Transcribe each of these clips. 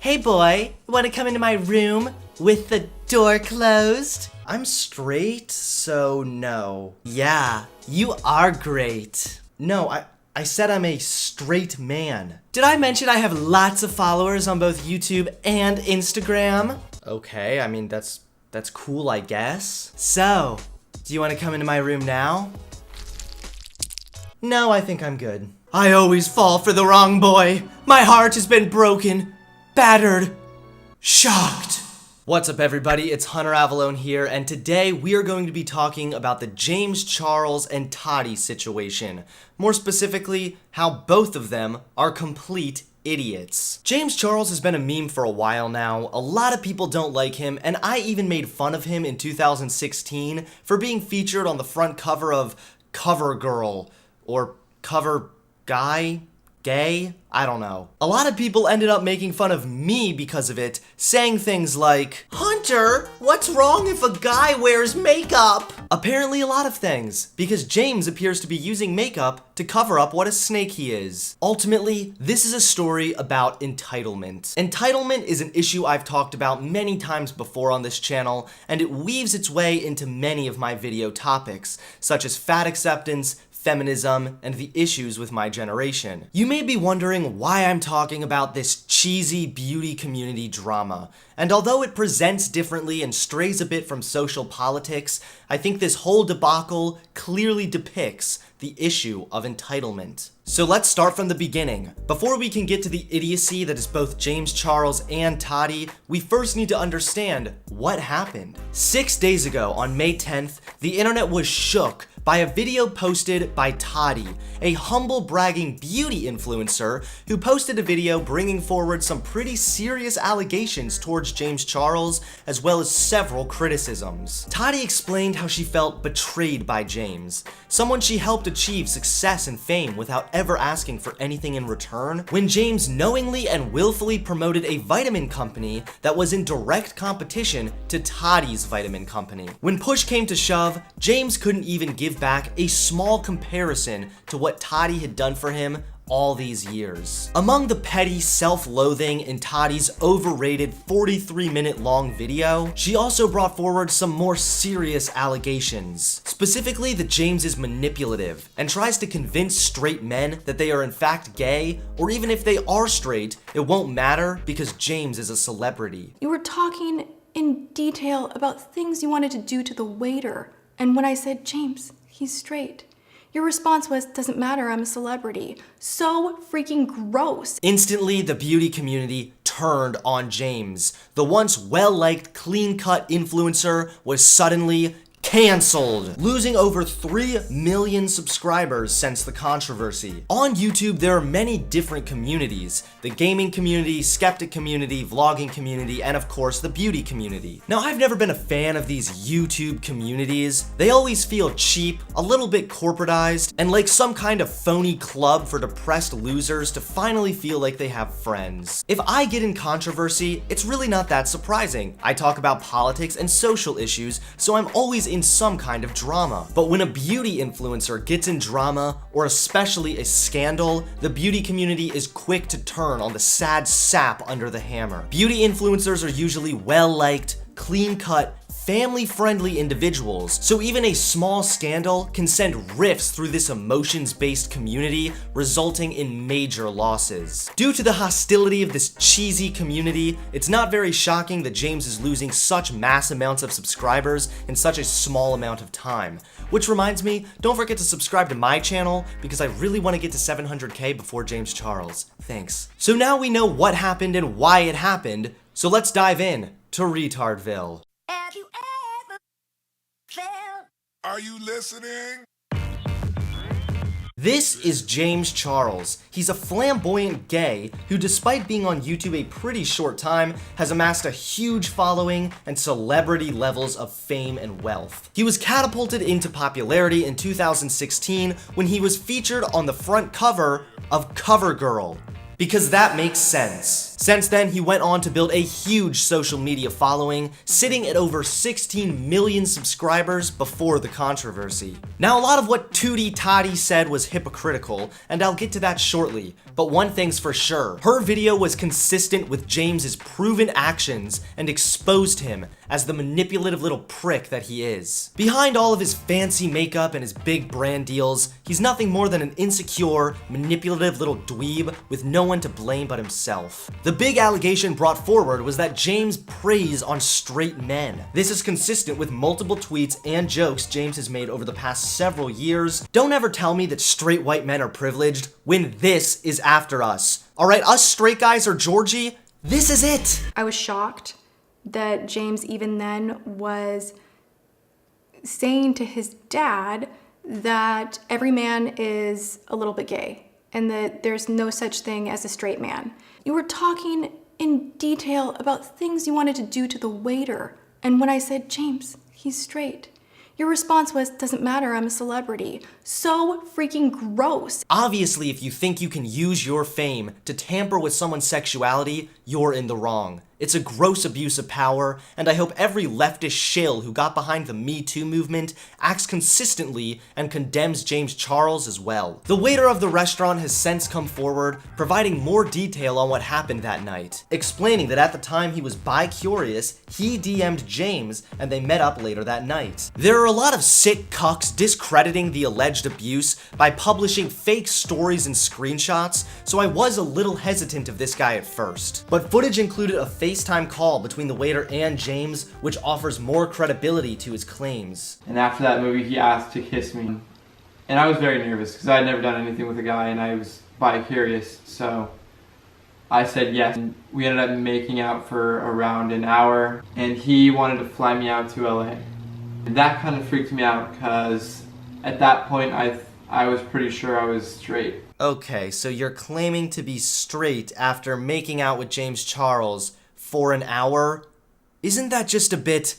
Hey boy, wanna come into my room with the door closed? I'm straight, so no. Yeah, you are great. No, I said I'm a straight man. Did I mention I have lots of followers on both YouTube and Instagram? Okay, I mean, that's cool, I guess. So, do you wanna come into my room now? No, I think I'm good. I always fall for the wrong boy. My heart has been broken, battered, shocked. What's up everybody, it's Hunter Avalone here, and today we are going to be talking about the James Charles and Tati situation. More specifically, how both of them are complete idiots. James Charles has been a meme for a while now. A lot of people don't like him, and I even made fun of him in 2016 for being featured on the front cover of Cover Girl, or Cover Guy? Gay? I don't know. A lot of people ended up making fun of me because of it, saying things like, Hunter, what's wrong if a guy wears makeup? Apparently a lot of things, because James appears to be using makeup to cover up what a snake he is. Ultimately, this is a story about entitlement. Entitlement is an issue I've talked about many times before on this channel, and it weaves its way into many of my video topics, such as fat acceptance, feminism, and the issues with my generation. You may be wondering why I'm talking about this cheesy beauty community drama, and although it presents differently and strays a bit from social politics, I think this whole debacle clearly depicts the issue of entitlement. So let's start from the beginning. Before we can get to the idiocy that is both James Charles and Tati, we first need to understand what happened. 6 days ago, on May 10th, the internet was shook by a video posted by Tati, a humble bragging beauty influencer who posted a video bringing forward some pretty serious allegations towards James Charles, as well as several criticisms. Tati explained how she felt betrayed by James, someone she helped achieve success and fame without ever asking for anything in return, when James knowingly and willfully promoted a vitamin company that was in direct competition to Tati's vitamin company. When push came to shove, James couldn't even give back a small comparison to what Tati had done for him all these years. Among the petty self-loathing in Tati's overrated 43-minute long video, she also brought forward some more serious allegations. Specifically that James is manipulative and tries to convince straight men that they are in fact gay, or even if they are straight, it won't matter because James is a celebrity. You were talking in detail about things you wanted to do to the waiter, and when I said, James, he's straight, your response was, doesn't matter, I'm a celebrity. So freaking gross. Instantly, the beauty community turned on James. The once well-liked, clean-cut influencer was suddenly canceled, losing over 3 million subscribers since the controversy. On YouTube, there are many different communities: the gaming community, skeptic community, vlogging community, and of course the beauty community. Now, I've never been a fan of these YouTube communities. They always feel cheap, a little bit corporatized, and like some kind of phony club for depressed losers to finally feel like they have friends. If I get in controversy, it's really not that surprising. I talk about politics and social issues, so I'm always in some kind of drama. But when a beauty influencer gets in drama, or especially a scandal, the beauty community is quick to turn on the sad sap under the hammer. Beauty influencers are usually well-liked, clean-cut, family-friendly individuals, so even a small scandal can send rifts through this emotions-based community, resulting in major losses. Due to the hostility of this cheesy community, it's not very shocking that James is losing such mass amounts of subscribers in such a small amount of time. Which reminds me, don't forget to subscribe to my channel, because I really want to get to 700k before James Charles. Thanks. So now we know what happened and why it happened, so let's dive in to Retardville. Have you ever felt? Are you listening? This is James Charles. He's a flamboyant gay who, despite being on YouTube a pretty short time, has amassed a huge following and celebrity levels of fame and wealth. He was catapulted into popularity in 2016 when he was featured on the front cover of Cover Girl, because that makes sense. Since then, he went on to build a huge social media following, sitting at over 16 million subscribers before the controversy. Now, a lot of what Tati said was hypocritical, and I'll get to that shortly, but one thing's for sure, her video was consistent with James's proven actions and exposed him as the manipulative little prick that he is. Behind all of his fancy makeup and his big brand deals, he's nothing more than an insecure, manipulative little dweeb with no one to blame but himself. The big allegation brought forward was that James preys on straight men. This is consistent with multiple tweets and jokes James has made over the past several years. Don't ever tell me that straight white men are privileged when this is after us. Alright, us straight guys are Georgie, this is it! I was shocked that James even then was saying to his dad that every man is a little bit gay and that there's no such thing as a straight man. You were talking in detail about things you wanted to do to the waiter, and when I said, James, he's straight, your response was, doesn't matter, I'm a celebrity. So freaking gross. Obviously, if you think you can use your fame to tamper with someone's sexuality, you're in the wrong. It's a gross abuse of power, and I hope every leftist shill who got behind the Me Too movement acts consistently and condemns James Charles as well. The waiter of the restaurant has since come forward, providing more detail on what happened that night, explaining that at the time he was bi-curious, he DM'd James and they met up later that night. There are a lot of sick cucks discrediting the alleged abuse by publishing fake stories and screenshots, so I was a little hesitant of this guy at first. But footage included a FaceTime call between the waiter and James, which offers more credibility to his claims. And after that movie, he asked to kiss me. And I was very nervous because I had never done anything with a guy and I was bi-curious, so I said yes. And we ended up making out for around an hour and he wanted to fly me out to LA. And that kind of freaked me out because at that point I was pretty sure I was straight. Okay, so you're claiming to be straight after making out with James Charles for an hour? Isn't that just a bit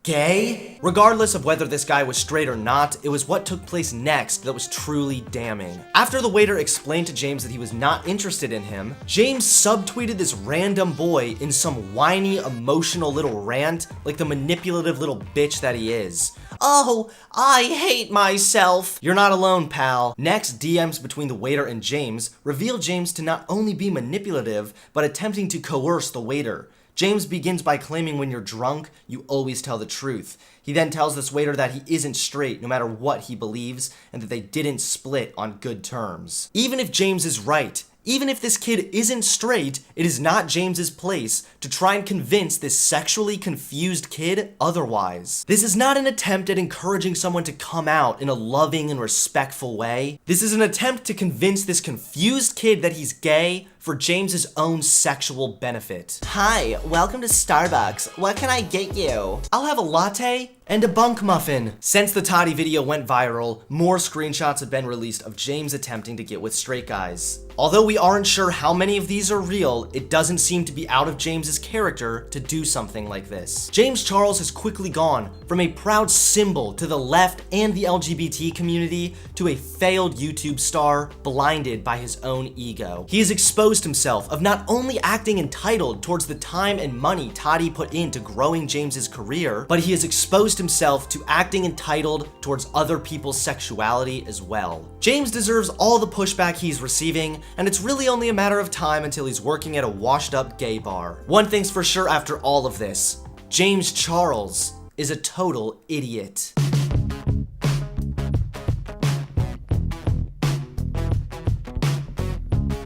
gay? Regardless of whether this guy was straight or not, it was what took place next that was truly damning. After the waiter explained to James that he was not interested in him, James subtweeted this random boy in some whiny, emotional little rant like the manipulative little bitch that he is. Oh, I hate myself. You're not alone, pal. Next, DMs between the waiter and James reveal James to not only be manipulative, but attempting to coerce the waiter. James begins by claiming when you're drunk, you always tell the truth. He then tells this waiter that he isn't straight no matter what he believes, and that they didn't split on good terms. Even if James is right, even if this kid isn't straight, it is not James's place to try and convince this sexually confused kid otherwise. This is not an attempt at encouraging someone to come out in a loving and respectful way. This is an attempt to convince this confused kid that he's gay for James's own sexual benefit. Hi, welcome to Starbucks. What can I get you? I'll have a latte and a bunk muffin. Since the Tati video went viral, more screenshots have been released of James attempting to get with straight guys. Although we aren't sure how many of these are real, it doesn't seem to be out of James's character to do something like this. James Charles has quickly gone from a proud symbol to the left and the LGBT community to a failed YouTube star blinded by his own ego. He has exposed himself of not only acting entitled towards the time and money Tati put into growing James's career, but he has exposed himself to acting entitled towards other people's sexuality as well. James deserves all the pushback he's receiving, and it's really only a matter of time until he's working at a washed-up gay bar. One thing's for sure after all of this, James Charles is a total idiot.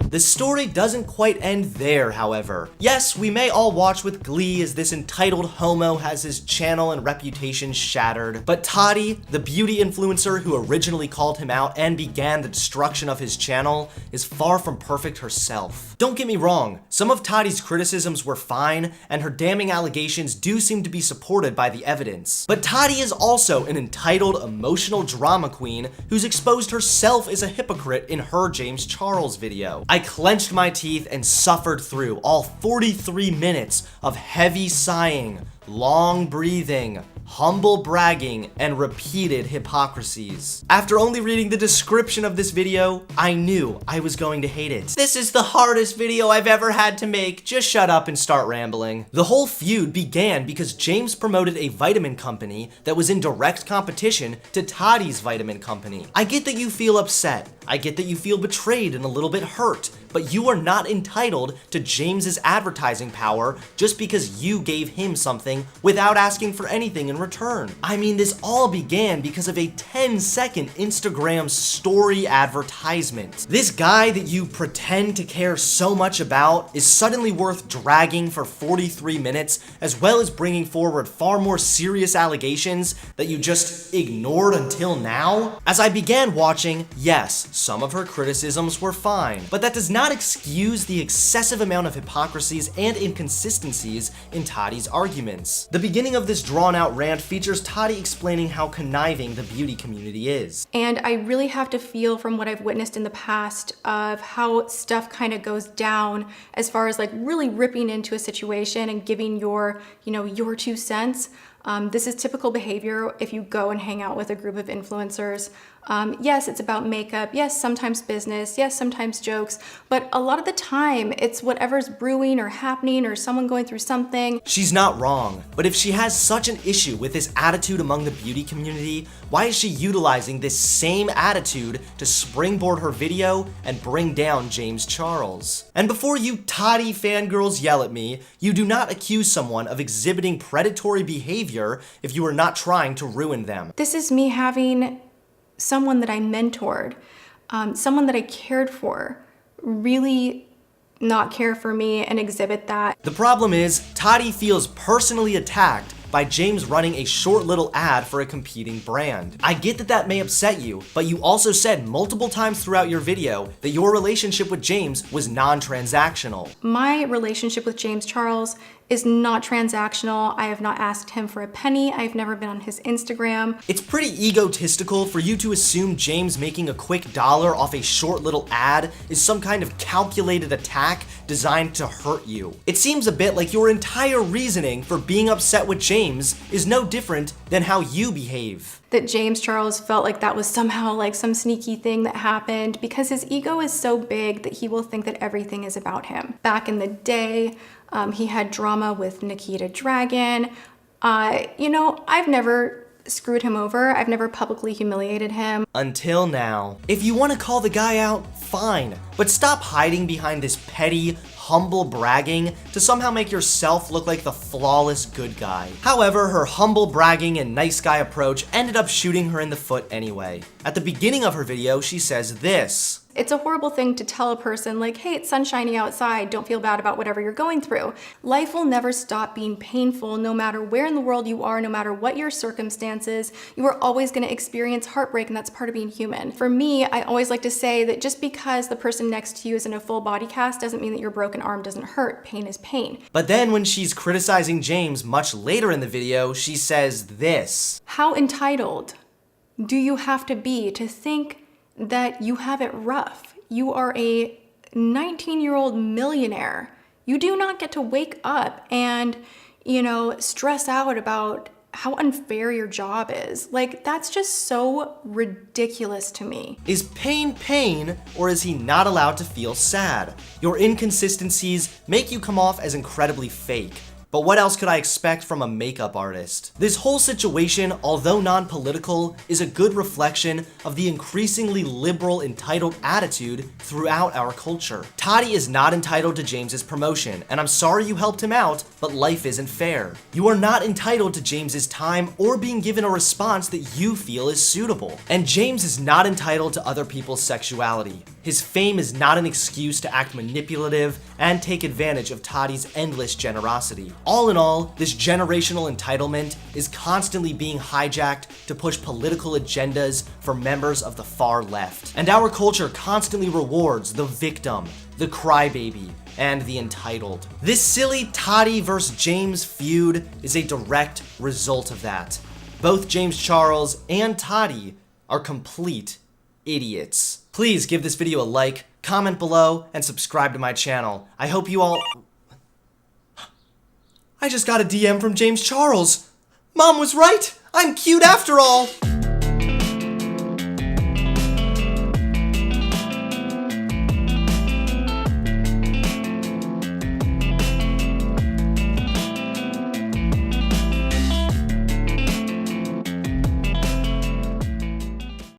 The story doesn't quite end there, however. Yes, we may all watch with glee as this entitled homo has his channel and reputation shattered, but Tati, the beauty influencer who originally called him out and began the destruction of his channel, is far from perfect herself. Don't get me wrong, some of Tati's criticisms were fine, and her damning allegations do seem to be supported by the evidence. But Tati is also an entitled, emotional drama queen who's exposed herself as a hypocrite in her James Charles video. I clenched my teeth and suffered through all 43 minutes of heavy sighing, long breathing, humble bragging, and repeated hypocrisies. After only reading the description of this video, I knew I was going to hate it. This is the hardest video I've ever had to make. Just shut up and start rambling. The whole feud began because James promoted a vitamin company that was in direct competition to Tati's vitamin company. I get that you feel upset. I get that you feel betrayed and a little bit hurt, but you are not entitled to James's advertising power just because you gave him something without asking for anything in return. I mean, this all began because of a 10-second Instagram story advertisement. This guy that you pretend to care so much about is suddenly worth dragging for 43 minutes, as well as bringing forward far more serious allegations that you just ignored until now. As I began watching, yes, some of her criticisms were fine, but that does not excuse the excessive amount of hypocrisies and inconsistencies in Tati's arguments. The beginning of this drawn-out rant features Tati explaining how conniving the beauty community is. And I really have to feel from what I've witnessed in the past of how stuff kind of goes down as far as like really ripping into a situation and giving your, your 2 cents. This is typical behavior if you go and hang out with a group of influencers. Yes, it's about makeup. Yes, sometimes business. Yes, sometimes jokes. But a lot of the time, it's whatever's brewing or happening or someone going through something. She's not wrong, but if she has such an issue with this attitude among the beauty community, why is she utilizing this same attitude to springboard her video and bring down James Charles? And before you Tati fangirls yell at me, you do not accuse someone of exhibiting predatory behavior if you are not trying to ruin them. This is me having someone that I mentored, someone that I cared for, really not care for me and exhibit that. The problem is, Tati feels personally attacked by James running a short little ad for a competing brand. I get that that may upset you, but you also said multiple times throughout your video that your relationship with James was non-transactional. My relationship with James Charles is not transactional. I have not asked him for a penny. I've never been on his Instagram. It's pretty egotistical for you to assume James making a quick dollar off a short little ad is some kind of calculated attack designed to hurt you. It seems a bit like your entire reasoning for being upset with James is no different than how you behave. That James Charles felt like that was somehow like some sneaky thing that happened because his ego is so big that he will think that everything is about him. Back in the day, he had drama with Nikita Dragon. I've never screwed him over. I've never publicly humiliated him. Until now. If you want to call the guy out, fine. But stop hiding behind this petty, humble bragging to somehow make yourself look like the flawless good guy. However, her humble bragging and nice guy approach ended up shooting her in the foot anyway. At the beginning of her video, she says this. It's a horrible thing to tell a person like, hey, it's sunshiny outside, don't feel bad about whatever you're going through. Life will never stop being painful no matter where in the world you are, no matter what your circumstances. You are always going to experience heartbreak, and that's part of being human. For me, I always like to say that just because the person next to you is in a full body cast doesn't mean that your broken arm doesn't hurt. Pain is pain. But then when she's criticizing James much later in the video, she says this. How entitled do you have to be to think that you have it rough? You are a 19-year-old millionaire. You do not get to wake up and, stress out about how unfair your job is. Like, that's just so ridiculous to me. Is pain pain, or is he not allowed to feel sad? Your inconsistencies make you come off as incredibly fake. But what else could I expect from a makeup artist? This whole situation, although non-political, is a good reflection of the increasingly liberal, entitled attitude throughout our culture. Tati is not entitled to James's promotion, and I'm sorry you helped him out, but life isn't fair. You are not entitled to James's time or being given a response that you feel is suitable. And James is not entitled to other people's sexuality. His fame is not an excuse to act manipulative and take advantage of Tati's endless generosity. All in all, this generational entitlement is constantly being hijacked to push political agendas for members of the far left. And our culture constantly rewards the victim, the crybaby, and the entitled. This silly Tati vs. James feud is a direct result of that. Both James Charles and Tati are complete idiots. Please give this video a like, comment below, and subscribe to my channel. I hope you all... I just got a DM from James Charles. Mom was right! I'm cute after all!